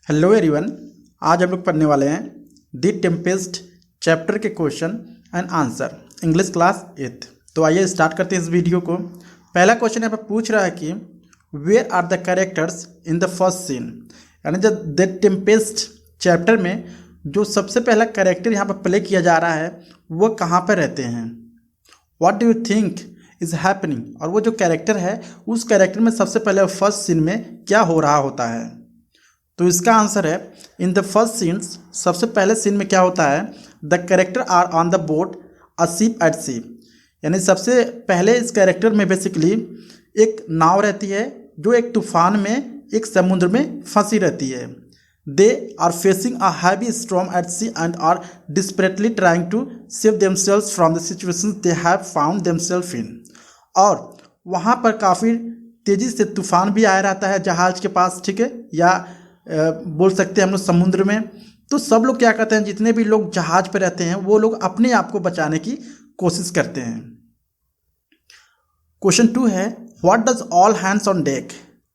Hello everyone. आज हम लोग पढ़ने वाले हैं द टेम्पेस्ट चैप्टर के question and answer English class 8। तो आइए स्टार्ट करते हैं इस वीडियो को। पहला क्वेश्चन यहाँ पर पूछ रहा है कि where are the characters in the first scene, यानी जब द टेम्पेस्ट चैप्टर में जो सबसे पहला कैरेक्टर यहाँ पर प्ले किया जा रहा है वो कहाँ पर रहते हैं। What do you think is happening, और वो जो कैरेक्टर है उस कैरेक्टर में सबसे पहले फर्स्ट सीन में क्या हो रहा होता है। तो इसका आंसर है इन द फर्स्ट सीन्स, सबसे पहले सीन में क्या होता है, the character are on the boat a ship at sea, यानी सबसे पहले इस कैरेक्टर में बेसिकली एक नाव रहती है जो एक तूफान में एक समुद्र में फंसी रहती है। They are facing a heavy storm at sea and are desperately trying to save themselves from the situations they have found themself in, और वहाँ पर काफ़ी तेज़ी से तूफान भी आया रहता है जहाज़ के पास, ठीक है, या बोल सकते हैं हम लोग समुद्र में। तो सब लोग क्या करते हैं, जितने भी लोग जहाज पे रहते हैं वो लोग अपने आप को बचाने की कोशिश करते हैं। क्वेश्चन 2 है what does all hands on deck.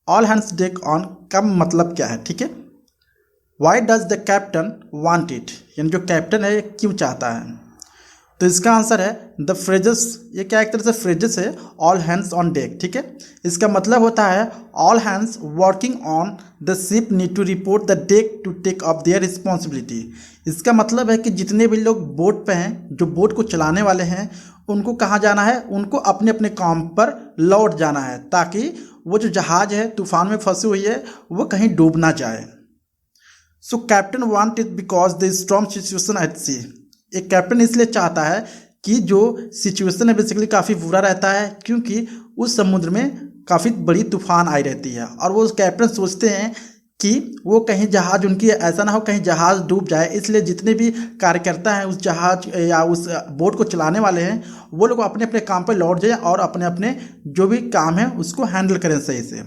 All hands deck on का मतलब क्या है, ठीक है। Why does the captain want it, यानी जो कैप्टन है ये क्यों चाहता है। तो इसका आंसर है द फ्रेजेस, ये क्या एक तरह से फ्रेजेस है, ऑल हैंड्स ऑन डेक, ठीक है। इसका मतलब होता है all hands working on the ship need to report the deck to take up their responsibility. इसका मतलब है कि जितने भी लोग बोट पे हैं, जो बोट को चलाने वाले हैं, उनको कहाँ जाना है, उनको अपने अपने काम पर लौट जाना है ताकि वो जो जहाज़ है तूफान में फंसी हुई है वो कहीं डूब ना जाए। So captain want it because the storm situation at sea, एक कैप्टन इसलिए चाहता है कि जो सिचुएशन है बेसिकली काफ़ी बुरा रहता है क्योंकि उस समुद्र में काफ़ी बड़ी तूफान आई रहती है, और वो कैप्टन सोचते हैं कि वो कहीं जहाज़ उनकी ऐसा ना हो कहीं जहाज़ डूब जाए, इसलिए जितने भी कार्यकर्ता हैं उस जहाज या उस बोट को चलाने वाले हैं वो लोग अपने अपने काम पर लौट जाएं और अपने अपने जो भी काम है उसको हैंडल करें सही से।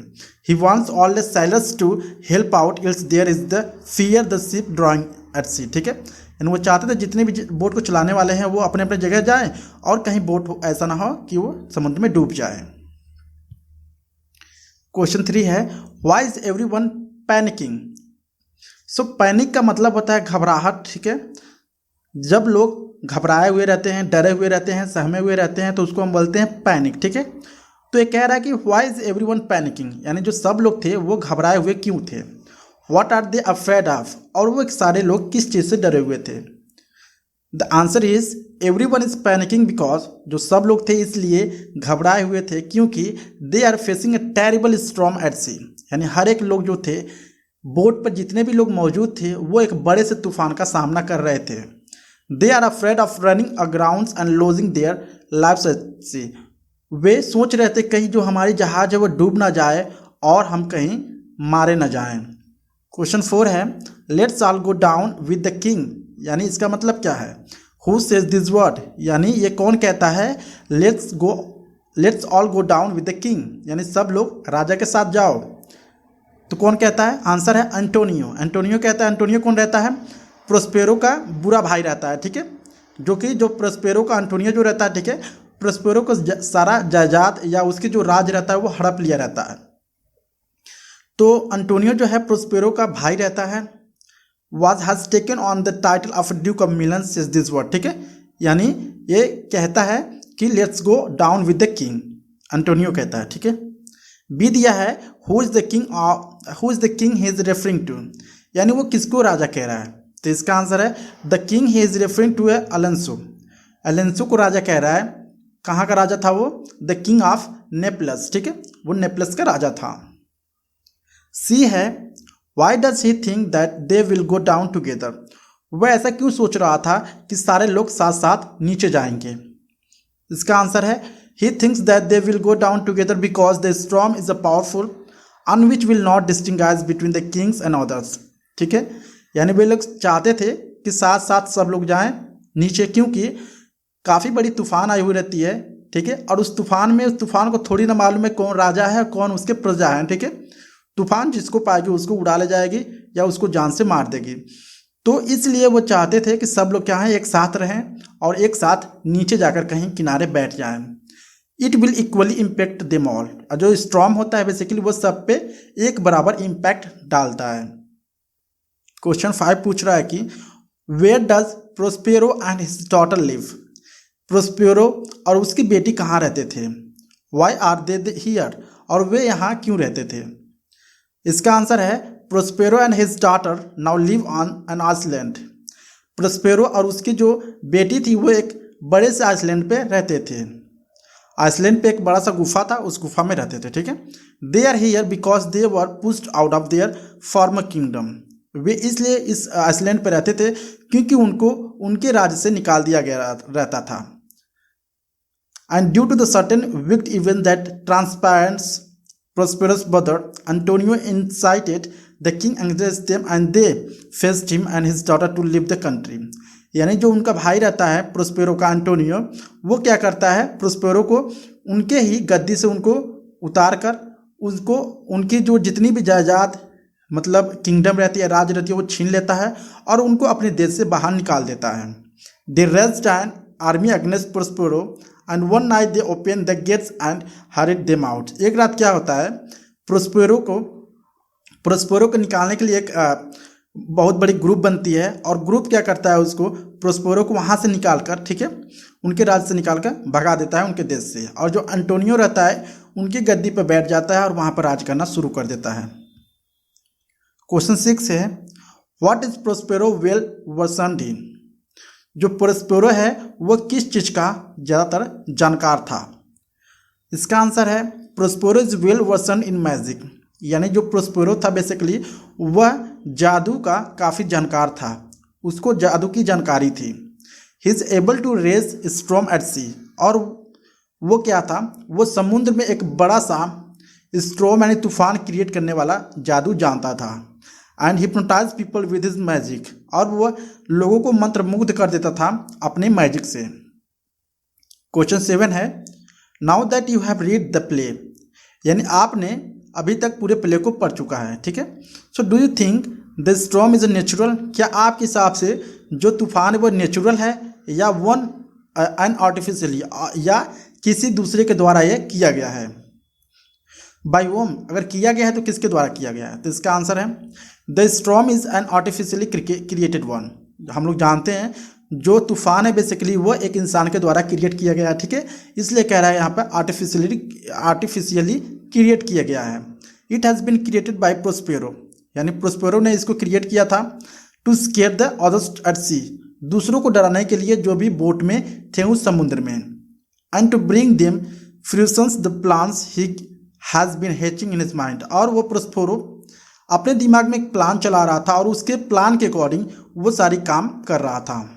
He wants all the sailors to help out else there is the fear the ship drowning at sea, ठीक है। यानी वो चाहते थे जितने भी बोट को चलाने वाले हैं वो अपने अपने जगह जाएं और कहीं बोट ऐसा ना हो कि वो समुद्र में डूब जाए। क्वेश्चन 3 है why is everyone panicking. So panic का मतलब होता है घबराहट, ठीक है। जब लोग घबराए हुए रहते हैं, डरे हुए रहते हैं, सहमे हुए रहते हैं तो उसको हम बोलते हैं पैनिक, ठीक है। तो ये कह रहा है कि व्हाई इज एवरीवन पैनिकिंग, यानी जो सब लोग थे वो घबराए हुए क्यों थे। What are they afraid of, और वो सारे लोग किस चीज़ से डरे हुए थे। The answer is everyone is panicking because, जो सब लोग थे इसलिए घबराए हुए थे क्योंकि they are facing a terrible storm at sea, यानी हर एक लोग जो थे बोट पर जितने भी लोग मौजूद थे वो एक बड़े से तूफान का सामना कर रहे थे। They are afraid of running aground and losing their lives at sea, वे सोच रहे थे कहीं जो हमारी जहाज है वो डूब ना जाए और हम कहीं मारे ना जाएं। क्वेश्चन 4 है let's all go down with the king, यानी इसका मतलब क्या है। हु सेज दिस वर्ड, यानी ये कौन कहता है let's all go down with the king, यानी सब लोग राजा के साथ जाओ। तो कौन कहता है, आंसर है एंटोनियो। एंटोनियो कहता है। एंटोनियो कौन रहता है, प्रोस्पेरो का बुरा भाई रहता है, ठीक है। जो प्रोस्पेरो का एंटोनियो जो रहता है, ठीक है, प्रोस्पेरो को सारा जायदाद या उसकी जो राज रहता है वो हड़प लिया रहता है। तो एंटोनियो जो है प्रोस्पेरो का भाई रहता है। Was has taken on the title of Duke of Milan says this word, ठीक है, यानी ये कहता है कि let's go down with the king, Antonio कहता है, ठीक है। बी दिया है who is the king he is referring to, यानी वो किसको राजा कह रहा है। तो इसका आंसर है the king he is referring to Alonso, Alonso को राजा कह रहा है। कहाँ का राजा था वो, द किंग ऑफ नेपलस, ठीक है, वो नेपलस का राजा था। सी है why does he think that they will go down together, वह ऐसा क्यों सोच रहा था कि सारे लोग साथ साथ नीचे जाएंगे। इसका आंसर है he thinks that they will go down together because the storm is a powerful on which will not distinguish between the kings and others, ठीक है। यानी वे लोग चाहते थे कि साथ साथ सब लोग जाएं नीचे क्योंकि काफ़ी बड़ी तूफान आई हुई रहती है, ठीक है, और उस तूफान को थोड़ी ना मालूम है कौन राजा है कौन उसके प्रजा है, ठीक है। तूफान जिसको पाएगी उसको उड़ा ले जाएगी या उसको जान से मार देगी। तो इसलिए वो चाहते थे कि सब लोग क्या हैं, एक साथ रहें और एक साथ नीचे जाकर कहीं किनारे बैठ जाएं। It will equally impact them all, जो स्टॉर्म होता है बेसिकली वो सब पे एक बराबर इम्पैक्ट डालता है। क्वेश्चन 5 पूछ रहा है कि where does Prospero and his daughter live. Prospero और उसकी बेटी कहाँ रहते थे। वाई आर दे हियर, और वे यहाँ क्यों रहते थे। इसका आंसर है Prospero and his daughter now live on an island. Prospero और उसकी जो बेटी थी वो एक बड़े से आइसलैंड पे रहते थे। आइसलैंड पे एक बड़ा सा गुफा था, उस गुफा में रहते थे, ठीक है। They are here because they were pushed out of their former kingdom. वे इसलिए इस आइसलैंड पे रहते थे क्योंकि उनको उनके राज्य से निकाल दिया गया रहता था। And due to the certain wicked event that ट्रांसपेरेंट्स Prosperous brother Antonio incited the king against them and they faced him and his daughter to leave the country। यानी जो उनका भाई रहता है प्रोस्पेरो का एंटोनियो, वो क्या करता है प्रोस्पेरो को उनके ही गद्दी से उनको उतार कर उसको उनकी जो जितनी भी जायदाद मतलब किंगडम रहती है, राज्य रहती है, वो छीन लेता है और उनको अपने देश से बाहर निकाल देता है। They raised an army against Prospero and one night they open the gates and hurried them out. एक रात क्या होता है प्रोस्पेरो को निकालने के लिए एक बहुत बड़ी ग्रुप बनती है और ग्रुप क्या करता है उसको प्रोस्पेरो को वहाँ से निकाल कर, ठीक है, उनके राज्य से निकाल कर भगा देता है उनके देश से। और जो एंटोनियो रहता है उनकी गद्दी पर बैठ जाता है और वहाँ पर राज करना शुरू कर देता है। क्वेश्चन 6 है व्हाट इज प्रोस्पेरो वेल वर्सन्ड इन। जो प्रोस्पेरो है वो किस चीज़ का ज़्यादातर जानकार था। इसका आंसर है Prospero is well versed in magic. यानी जो प्रोस्पेरो था बेसिकली वह जादू का काफ़ी जानकार था, उसको जादू की जानकारी थी। He is able to raise storm at sea, और वो क्या था वो समुद्र में एक बड़ा सा स्टॉर्म यानी तूफान क्रिएट करने वाला जादू जानता था। And hypnotize people with his magic, और वह लोगों को मंत्रमुग्ध कर देता था अपने मैजिक से। क्वेश्चन 7 है now that you have read the play. यानी आपने अभी तक पूरे प्ले को पढ़ चुका है, ठीक है। So do you think the storm is natural. क्या आपके हिसाब से जो तूफान है वो नेचुरल है या वन एन आर्टिफिशियली या किसी दूसरे के द्वारा ये किया गया है। बाय वोम, अगर किया गया है तो किसके द्वारा किया गया है। तो इसका आंसर है the storm is an artificially created one. हम लोग जानते हैं जो तूफान है बेसिकली वो एक इंसान के द्वारा क्रिएट किया गया है, ठीक है। इसलिए कह रहा है यहाँ पर आर्टिफिशियली क्रिएट किया गया है। It has been created by Prospero, यानी प्रोस्पेरो ने इसको क्रिएट किया था to scare the others at sea, दूसरों को डराने के लिए जो भी बोट में थे उस समुद्र में। And to bring them fruitions the plans he has been hatching in his mind, और वो प्रोस्पेरो अपने दिमाग में एक प्लान चला रहा था और उसके प्लान के अकॉर्डिंग वो सारी काम कर रहा था।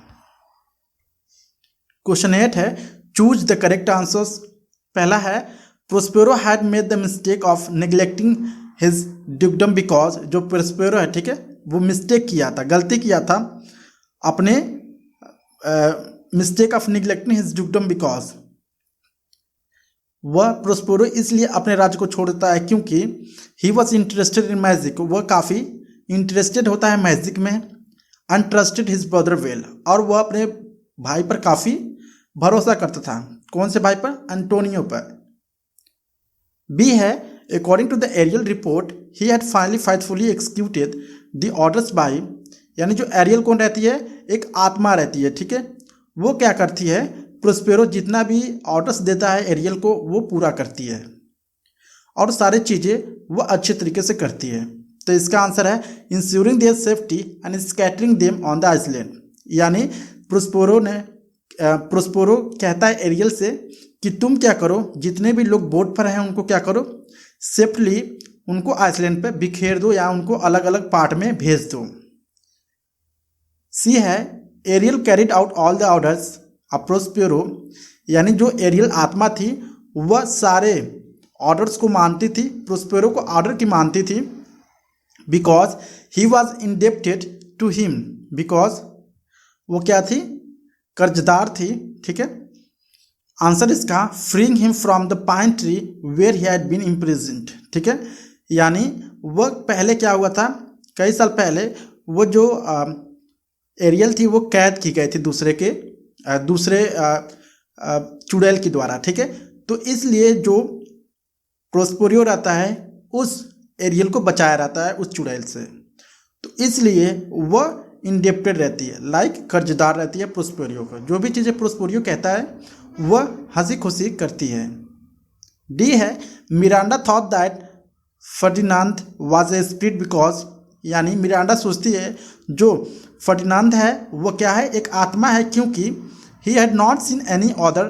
क्वेश्चन 8 है चूज द करेक्ट आंसर्स। पहला है Prospero had made the mistake of neglecting his ड्यूकडम because. जो प्रोस्पेरो है, ठीक है, वो मिस्टेक किया था, गलती किया था अपने mistake of neglecting his ड्यूकडम because. वह प्रोस्पेरो इसलिए अपने राज्य को छोड़ देता है क्योंकि he was interested in magic, वह काफ़ी इंटरेस्टेड होता है मैजिक में। And trusted his brother well, और वह अपने भाई पर काफ़ी भरोसा करता था। कौन से भाई पर? एंटोनियो पर। बी है according to the Ariel report he had finally faithfully executed the orders by. यानी जो एरियल कौन रहती है, एक आत्मा रहती है, ठीक है। वो क्या करती है, प्रोस्पेरो जितना भी ऑर्डर्स देता है एरियल को वो पूरा करती है और सारी चीज़ें वो अच्छे तरीके से करती है। तो इसका आंसर है ensuring their safety and scattering them on the island. यानी प्रोस्पेरो कहता है एरियल से कि तुम क्या करो, जितने भी लोग बोट पर हैं उनको क्या करो, सेफ्टली उनको आइसलैंड पे बिखेर दो या उनको अलग अलग पार्ट में भेज दो। सी है Ariel carried out all the orders of Prospero. यानी जो एरियल आत्मा थी वह सारे ऑर्डर्स को मानती थी, प्रोस्पेरो को ऑर्डर की मानती थी। Because he was indebted to him, because वो क्या थी, कर्जदार थी, ठीक है। आंसर इसका freeing him from the pine tree where he had been imprisoned, ठीक है। यानी वह पहले क्या हुआ था, कई साल पहले वो जो एरियल थी वो कैद की गई थी दूसरे चुड़ैल के द्वारा, ठीक है। तो इसलिए जो प्रोस्पेरो रहता है उस एरियल को बचाया रहता है उस चुड़ैल से। तो इसलिए वह इंडेप्टेड रहती है, लाइक कर्जदार रहती है प्रोस्पेरियो को। जो भी चीज़ें प्रोस्पेरियो कहता है वह हंसी खुशी करती है। डी है Miranda thought that Ferdinand was a spirit because, यानी मिरांडा सोचती है जो फर्डिनांड है वो क्या है, एक आत्मा है, क्योंकि he had not seen any other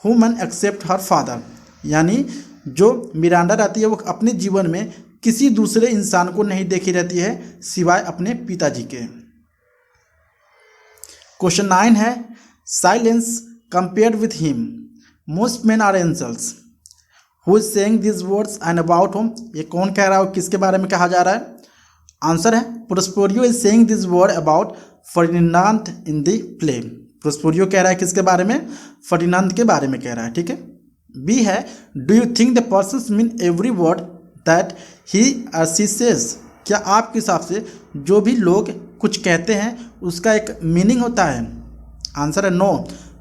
human except her father. यानी जो मिरांडा रहती है वो अपने जीवन में किसी दूसरे इंसान को नहीं देखी रहती है सिवाय अपने पिताजी के। क्वेश्चन 9 है silence compared with him most men are angels who is saying this words and about home. ये कौन कह रहा है और किसके बारे में कहा जा रहा है? आंसर है Prospero is saying this word about Ferdinand in the play. Prospero कह रहा है किसके बारे में? फर्डिनांड के बारे में कह रहा है, ठीक है। बी है do you think the persons mean every word that he और शी सेज। क्या आपके हिसाब से जो भी लोग कुछ कहते हैं उसका एक मीनिंग होता है? आंसर है no,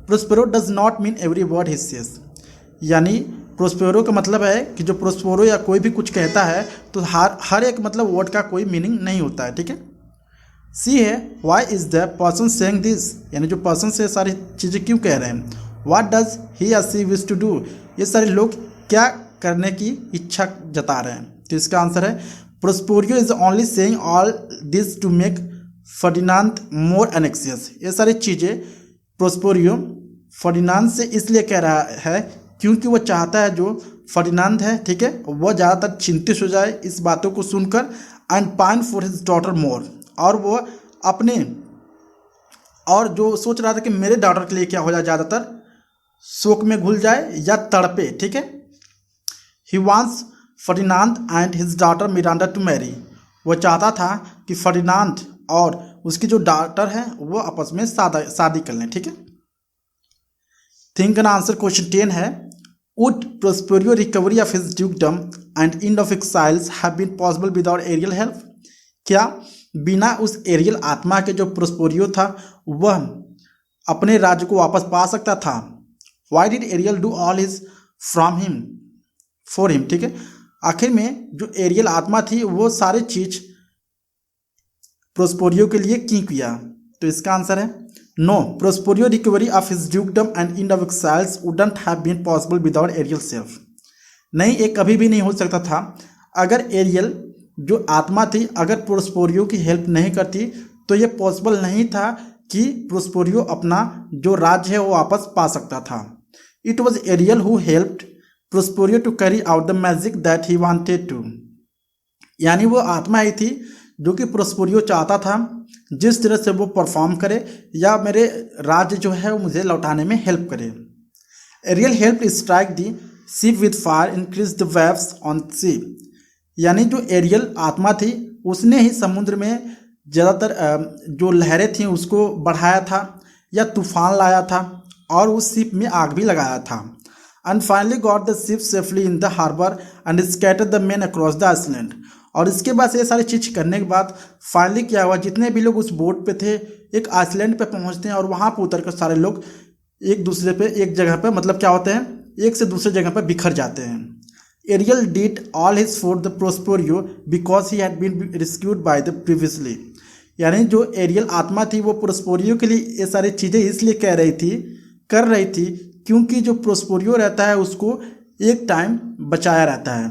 Prospero does not mean every word he says. यानी प्रोस्पेरो का मतलब है कि जो प्रोस्पेरो या कोई भी कुछ कहता है तो हर एक मतलब वर्ड का कोई मीनिंग नहीं होता है, ठीक है। सी है why is the person saying this, यानी जो पर्सन से सारी चीज़ें क्यों कह रहे हैं। व्हाट डज ही और सी विश टू डू, ये सारे लोग क्या करने की इच्छा जता रहे हैं। तो इसका आंसर है Prospero is only saying all this to make Ferdinand more anxious. ये सारी चीज़ें प्रोस्पेरियो फर्डिनांड से इसलिए कह रहा है क्योंकि वो चाहता है जो फर्डिनांड है, ठीक है, वह ज़्यादातर चिंतित हो जाए इस बातों को सुनकर and pine for his daughter more, और वो अपने और जो सोच रहा था कि मेरे डॉटर के लिए क्या हो जाए, ज़्यादातर शोक में घुल जाए या तड़पे, ठीक है। He wants Ferdinand and his daughter Miranda to marry. वो चाहता था कि फर्डिनांड और उसकी जो डॉटर है वो आपस में शादी कर लें, ठीक है। थिंक एंड आंसर क्वेश्चन 10 है would Prospero recovery of his dukedom and end of exiles have been possible without Ariel help. क्या बिना उस एरियल आत्मा के जो प्रोस्पेरियो था वह अपने राज्य को वापस पा सकता था? Why did Ariel do all his from him for him, ठीक है। आखिर में जो एरियल आत्मा थी वो सारी चीज प्रोस्पेरियो के लिए क्यों किया? तो इसका आंसर है no, Prospero recovery of his dukedom and end of exiles wouldn't have been possible without Ariel self. नहीं, ये कभी भी नहीं हो सकता था अगर एरियल जो आत्मा थी अगर प्रोस्पेरियो की हेल्प नहीं करती तो ये पॉसिबल नहीं था कि प्रोस्पेरियो अपना जो राज्य है वो वापस पा सकता था। It was Ariel who helped Prospero to carry out the magic that he wanted to. यानी वो आत्मा ही थी जो कि प्रोस्पेरियो चाहता था जिस तरह से वो परफॉर्म करे या मेरे राज्य जो है वो मुझे लौटाने में हेल्प करे। Ariel help strike the ship with fire increase the waves on sea. यानी जो एरियल आत्मा थी उसने ही समुद्र में ज़्यादातर जो लहरें थीं उसको बढ़ाया था या तूफान लाया था और उस शिप में आग भी लगाया था। And finally got the ship safely in the harbour and scattered the men across the island. और इसके बाद ये सारी चीज़ करने के बाद फाइनली क्या हुआ, जितने भी लोग उस बोट पे थे एक आइसलैंड पे पहुंचते हैं और वहाँ पे उतर कर सारे लोग एक दूसरे पे एक जगह पे मतलब क्या होते हैं एक से दूसरे जगह पे बिखर जाते हैं। Ariel did all his for the Prospero because he had been rescued by the previously. यानी जो एरियल आत्मा थी वो प्रोस्पेरियो के लिए ये सारी चीज़ें इसलिए कर रही थी क्योंकि जो प्रोस्पेरियो रहता है उसको एक टाइम बचाया रहता है।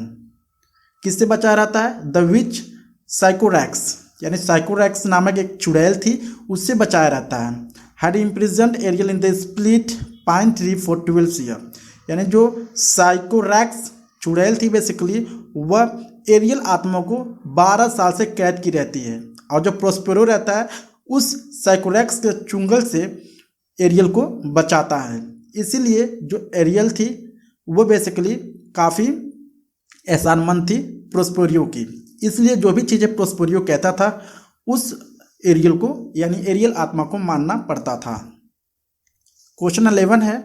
किससे बचाया रहता है? द विच साइकोरैक्स, यानी साइकोरैक्स नामक एक चुड़ैल थी उससे बचाया रहता है। Had imprisoned Ariel in the split pine tree for 12 year. यानी जो साइकोरैक्स चुड़ैल थी बेसिकली वह एरियल आत्मा को 12 साल से कैद की रहती है और जो प्रोस्पेरो रहता है उस साइकोरैक्स के चुंगल से एरियल को बचाता है। इसीलिए जो एरियल थी वो बेसिकली काफ़ी एहसानमंद थी प्रोस्पेरियो की, इसलिए जो भी चीज़ें प्रोस्पेरियो कहता था उस एरियल को यानी एरियल आत्मा को मानना पड़ता था। क्वेश्चन 11 है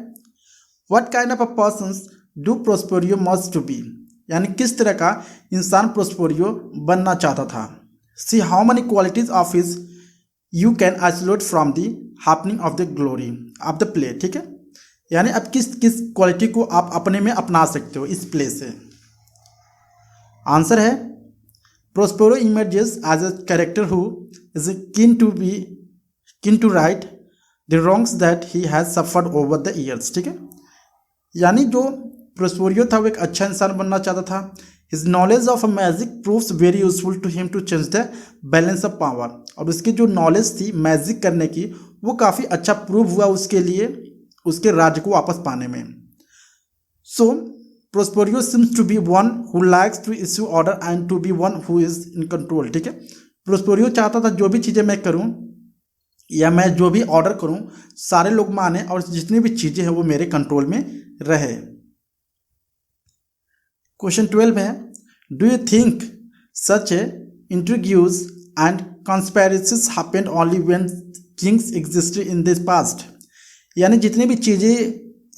what kind of a person do Prospero must to be. यानी किस तरह का इंसान प्रोस्पेरियो बनना चाहता था। See how many qualities of his you can isolate from the happening of the glory of the play, ठीक है। यानी अब किस किस क्वालिटी को आप अपने में अपना सकते हो इस प्ले से। आंसर है Prospero emerges as a character who is keen to right the wrongs that he has suffered over the years. ठीक है, यानी जो प्रोस्पेरियो था वो एक अच्छा इंसान बनना चाहता था. His knowledge of magic proves very useful to him to change the balance of power. और उसकी जो नॉलेज थी मैजिक करने की वो काफ़ी अच्छा प्रूव हुआ उसके लिए उसके राज्य को वापस पाने में. So Prospero seems to be one who likes to issue order and to be one who is in control. ठीक है, प्रोस्पेरियो चाहता था जो भी चीज़ें मैं करूं या मैं जो भी ऑर्डर करूं सारे लोग माने और जितनी भी चीज़ें हैं वो मेरे कंट्रोल में रहे. क्वेश्चन 12 है, do you think such intrigues and conspiracies happened only when kings existed in this past. यानी जितनी भी चीज़ें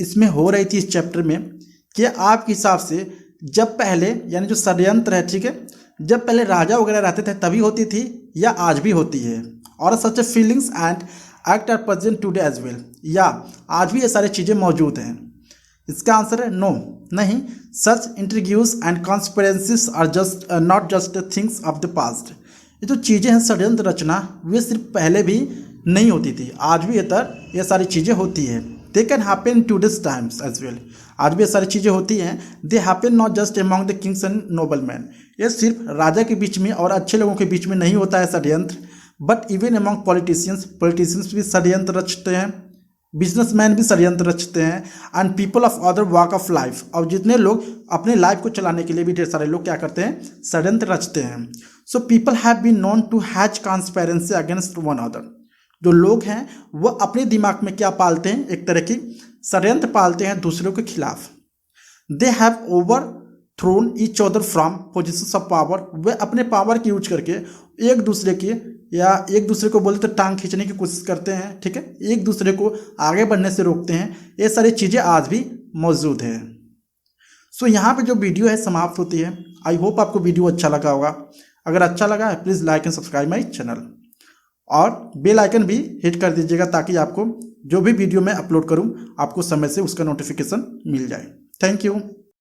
इसमें हो रही थी इस चैप्टर में, कि आपके हिसाब से जब पहले यानी जो षड्यंत्र है, ठीक है, जब पहले राजा वगैरह रहते थे तभी होती थी या आज भी होती है. और such feelings and act are present today as well, या आज भी ये सारी चीज़ें मौजूद हैं. इसका आंसर है नो, नहीं. Such intrigues and conspiracies are just not just things of the past. ये जो चीज़ें हैं षड्यंत्र रचना, वे सिर्फ पहले भी नहीं होती थी, आज भी ये सारी चीज़ें होती हैं. They can happen to this times as well. आज भी ये सारी चीज़ें होती हैं. They happen not just among the kings and noble man. ये सिर्फ राजा के बीच में और अच्छे लोगों के बीच में नहीं होता है षड्यंत्र, बट इवन अमॉन्ग पॉलिटिशियंस भी षड्यंत्र रचते हैं, बिजनेसमैन भी षड्यंत्र रचते हैं, and people of other walk of life. और जितने लोग अपने लाइफ को चलाने के लिए भी ढेर सारे लोग क्या करते हैं, षड्यंत्र रचते हैं. So people have been known to hatch conspiracy against one other. जो लोग हैं वो अपने दिमाग में क्या पालते हैं, एक तरह की षड्यंत्र पालते हैं दूसरों के खिलाफ. They have overthrown each other from positions of power. वे अपने पावर की यूज करके एक दूसरे की या एक दूसरे को बोलते तो टांग खींचने की कोशिश करते हैं. ठीक है, एक दूसरे को आगे बढ़ने से रोकते हैं. ये सारी चीज़ें आज भी मौजूद हैं. सो यहाँ पे जो वीडियो है समाप्त होती है. आई होप आपको वीडियो अच्छा लगा होगा. अगर अच्छा लगा है please like and subscribe my channel और बेल आइकन भी हिट कर दीजिएगा ताकि आपको जो भी वीडियो मैं अपलोड करूं आपको समय से उसका नोटिफिकेशन मिल जाए. Thank you.